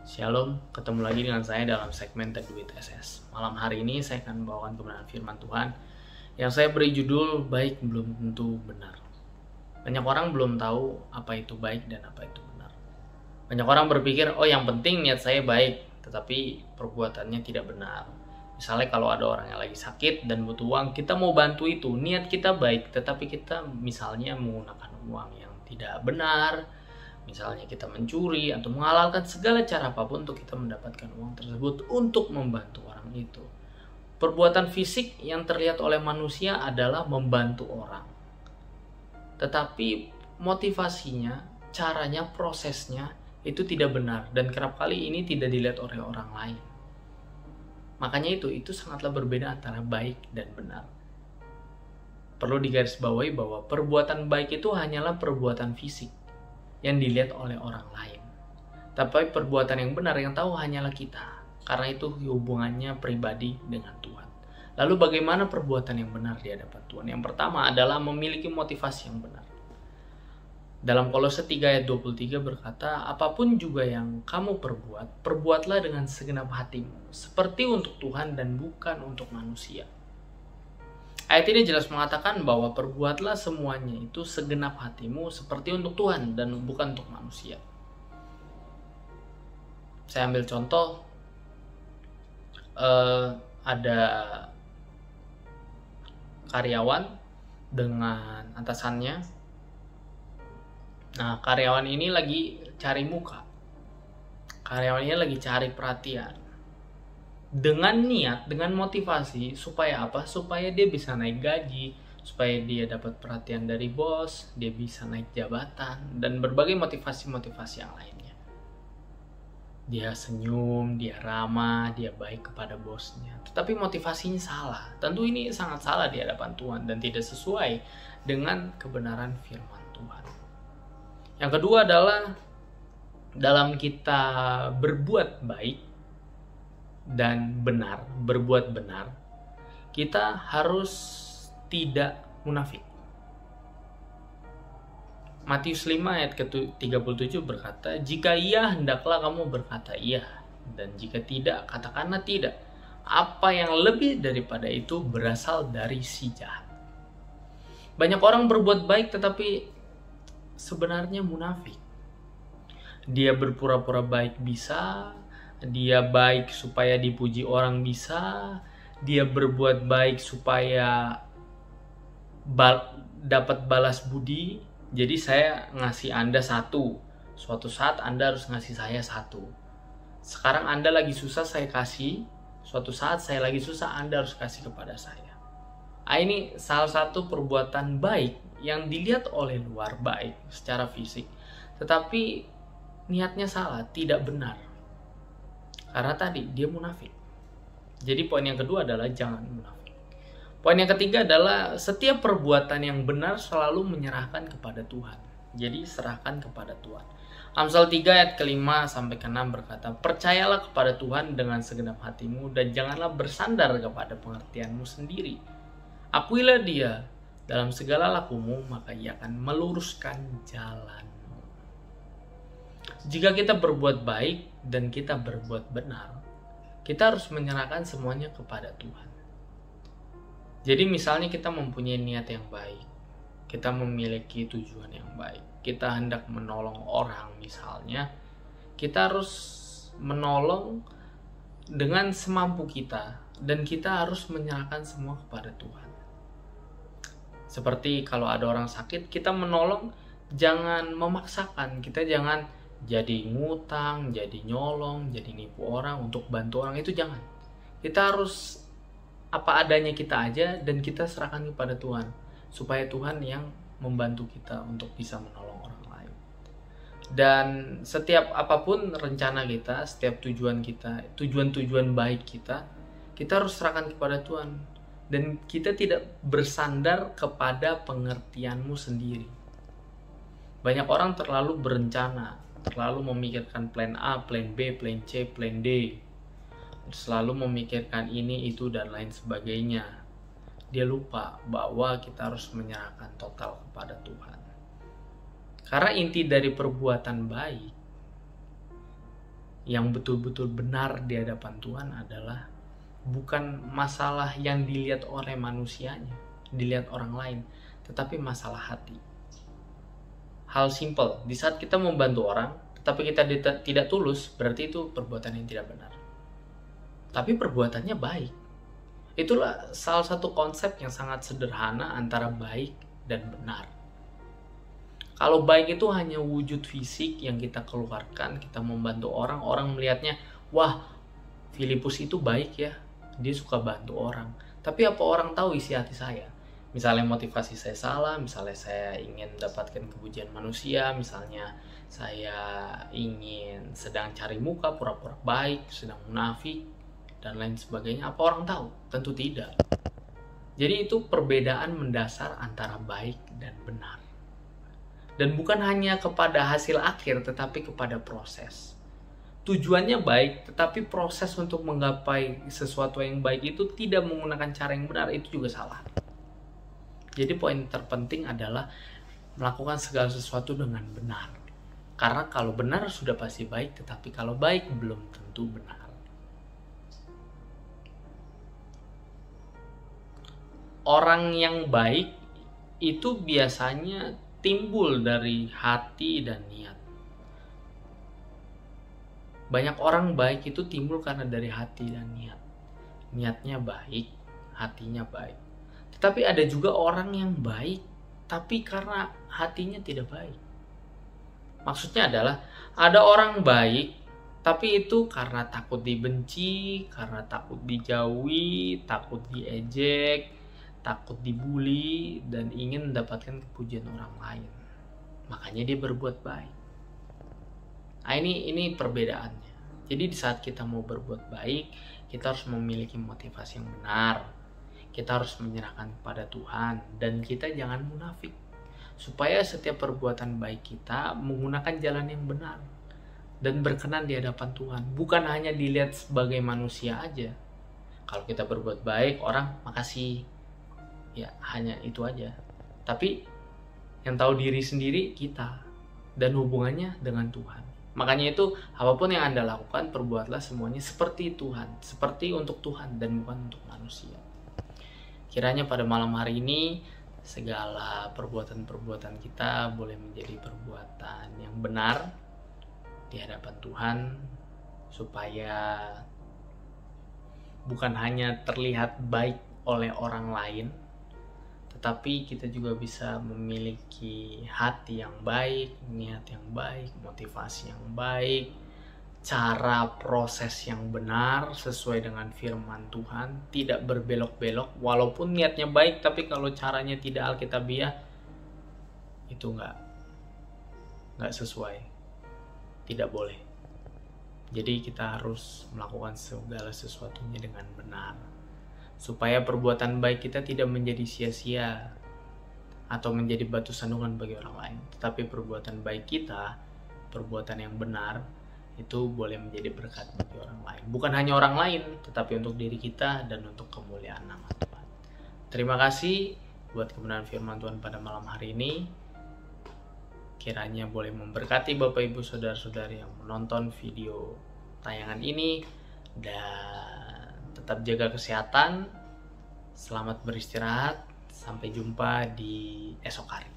Shalom, ketemu lagi dengan saya dalam segmen The Duit SS. Malam hari ini saya akan membawakan kebenaran firman Tuhan yang saya beri judul Baik Belum Tentu Benar. Banyak orang belum tahu apa itu baik dan apa itu benar. Banyak orang berpikir, oh yang penting niat saya baik, tetapi perbuatannya tidak benar. Misalnya kalau ada orang yang lagi sakit dan butuh uang, kita mau bantu itu, niat kita baik, tetapi kita misalnya menggunakan uang yang tidak benar. Misalnya kita mencuri atau menghalalkan segala cara apapun untuk kita mendapatkan uang tersebut untuk membantu orang itu. Perbuatan fisik yang terlihat oleh manusia adalah membantu orang. Tetapi motivasinya, caranya, prosesnya itu tidak benar dan kerap kali ini tidak dilihat oleh orang lain. Makanya itu sangatlah berbeda antara baik dan benar. Perlu digarisbawahi bahwa perbuatan baik itu hanyalah perbuatan fisik yang dilihat oleh orang lain. Tapi perbuatan yang benar yang tahu hanyalah kita. Karena itu hubungannya pribadi dengan Tuhan. Lalu bagaimana perbuatan yang benar di hadapan Tuhan? Yang pertama adalah memiliki motivasi yang benar. Dalam Kolose 3 ayat 23 berkata, apapun juga yang kamu perbuat, perbuatlah dengan segenap hatimu, seperti untuk Tuhan dan bukan untuk manusia. Ayat ini jelas mengatakan bahwa perbuatlah semuanya itu segenap hatimu seperti untuk Tuhan dan bukan untuk manusia. Saya ambil contoh, ada karyawan dengan atasannya. Nah, karyawan ini lagi cari muka. Karyawan ini lagi cari perhatian. Dengan niat, dengan motivasi, supaya apa? Supaya dia bisa naik gaji, supaya dia dapat perhatian dari bos, dia bisa naik jabatan, dan berbagai motivasi-motivasi yang lainnya. Dia senyum, dia ramah, dia baik kepada bosnya. Tetapi motivasinya salah. Tentu ini sangat salah di hadapan Tuhan dan tidak sesuai dengan kebenaran firman Tuhan. Yang kedua adalah dalam kita berbuat baik dan benar, berbuat benar, kita harus tidak munafik. Matius 5 ayat ke-37 berkata, jika iya, hendaklah kamu berkata iya, dan jika tidak, katakanlah tidak. Apa yang lebih daripada itu berasal dari si jahat. Banyak orang berbuat baik tetapi sebenarnya munafik. Dia berpura-pura baik bisa, dia baik supaya dipuji orang bisa, dia berbuat baik supaya dapat balas budi. Jadi saya ngasih Anda satu, suatu saat Anda harus ngasih saya satu. Sekarang Anda lagi susah, saya kasih, suatu saat saya lagi susah, Anda harus kasih kepada saya. Ini salah satu perbuatan baik yang dilihat oleh luar baik secara fisik, tetapi niatnya salah, tidak benar. Karena tadi dia munafik. Jadi poin yang kedua adalah jangan munafik. Poin yang ketiga adalah setiap perbuatan yang benar selalu menyerahkan kepada Tuhan. Jadi serahkan kepada Tuhan. Amsal 3 ayat ke-5 sampai ke-6 berkata, percayalah kepada Tuhan dengan segenap hatimu dan janganlah bersandar kepada pengertianmu sendiri. Akuilah dia dalam segala lakumu, maka ia akan meluruskan jalan. Jika kita berbuat baik dan kita berbuat benar, kita harus menyerahkan semuanya kepada Tuhan. Jadi misalnya kita mempunyai niat yang baik, kita memiliki tujuan yang baik, kita hendak menolong orang misalnya, kita harus menolong dengan semampu kita dan kita harus menyerahkan semua kepada Tuhan. Seperti kalau ada orang sakit, kita menolong jangan memaksakan, kita jangan jadi ngutang, jadi nyolong, jadi nipu orang untuk bantu orang, itu jangan. Kita harus apa adanya kita aja dan kita serahkan kepada Tuhan supaya Tuhan yang membantu kita untuk bisa menolong orang lain. Dan setiap apapun rencana kita, setiap tujuan kita, tujuan-tujuan baik kita harus serahkan kepada Tuhan dan kita tidak bersandar kepada pengertianmu sendiri. Banyak orang terlalu berencana, terlalu memikirkan plan A, plan B, plan C, plan D. Selalu memikirkan ini, itu, dan lain sebagainya. Dia lupa bahwa kita harus menyerahkan total kepada Tuhan. Karena inti dari perbuatan baik yang betul-betul benar di hadapan Tuhan adalah bukan masalah yang dilihat oleh manusianya, dilihat orang lain, tetapi masalah hati. Hal simple, di saat kita membantu orang, tetapi kita tidak tulus, berarti itu perbuatan yang tidak benar. Tapi perbuatannya baik. Itulah salah satu konsep yang sangat sederhana antara baik dan benar. Kalau baik itu hanya wujud fisik yang kita keluarkan, kita membantu orang, orang melihatnya, wah, Filipus itu baik ya, dia suka bantu orang. Tapi apa orang tahu isi hati saya? Misalnya motivasi saya salah, misalnya saya ingin mendapatkan kepujian manusia, misalnya saya ingin sedang cari muka, pura-pura baik, sedang munafik, dan lain sebagainya. Apa orang tahu? Tentu tidak. Jadi itu perbedaan mendasar antara baik dan benar. Dan bukan hanya kepada hasil akhir, tetapi kepada proses. Tujuannya baik, tetapi proses untuk menggapai sesuatu yang baik itu tidak menggunakan cara yang benar, itu juga salah. Jadi poin terpenting adalah melakukan segala sesuatu dengan benar. Karena kalau benar sudah pasti baik, tetapi kalau baik belum tentu benar. Orang yang baik itu biasanya timbul dari hati dan niat. Banyak orang baik itu timbul karena dari hati dan niat. Niatnya baik, hatinya baik. Tetapi ada juga orang yang baik, tapi karena hatinya tidak baik. Maksudnya adalah, ada orang baik, tapi itu karena takut dibenci, karena takut dijauhi, takut diejek, takut dibully, dan ingin mendapatkan kepujian orang lain. Makanya dia berbuat baik. Nah, ini perbedaannya. Jadi di saat kita mau berbuat baik, kita harus memiliki motivasi yang benar. Kita harus menyerahkan kepada Tuhan, dan kita jangan munafik. Supaya setiap perbuatan baik kita menggunakan jalan yang benar dan berkenan di hadapan Tuhan. Bukan hanya dilihat sebagai manusia aja. Kalau kita berbuat baik, orang makasih. Ya, hanya itu aja. Tapi yang tahu diri sendiri kita, dan hubungannya dengan Tuhan. Makanya itu, apapun yang Anda lakukan, perbuatlah semuanya seperti Tuhan, seperti untuk Tuhan dan bukan untuk manusia. Kiranya pada malam hari ini segala perbuatan-perbuatan kita boleh menjadi perbuatan yang benar di hadapan Tuhan, supaya bukan hanya terlihat baik oleh orang lain, tetapi kita juga bisa memiliki hati yang baik, niat yang baik, motivasi yang baik, cara proses yang benar sesuai dengan firman Tuhan, tidak berbelok-belok. Walaupun niatnya baik, tapi kalau caranya tidak alkitabiah, itu nggak sesuai, tidak boleh. Jadi kita harus melakukan segala sesuatunya dengan benar, supaya perbuatan baik kita tidak menjadi sia-sia atau menjadi batu sandungan bagi orang lain. Tetapi perbuatan baik kita, perbuatan yang benar, itu boleh menjadi berkat bagi orang lain. Bukan hanya orang lain, tetapi untuk diri kita dan untuk kemuliaan nama Tuhan. Terima kasih buat kebenaran firman Tuhan pada malam hari ini. Kiranya boleh memberkati Bapak Ibu Saudara-saudari yang menonton video tayangan ini. Dan tetap jaga kesehatan. Selamat beristirahat. Sampai jumpa di esok hari.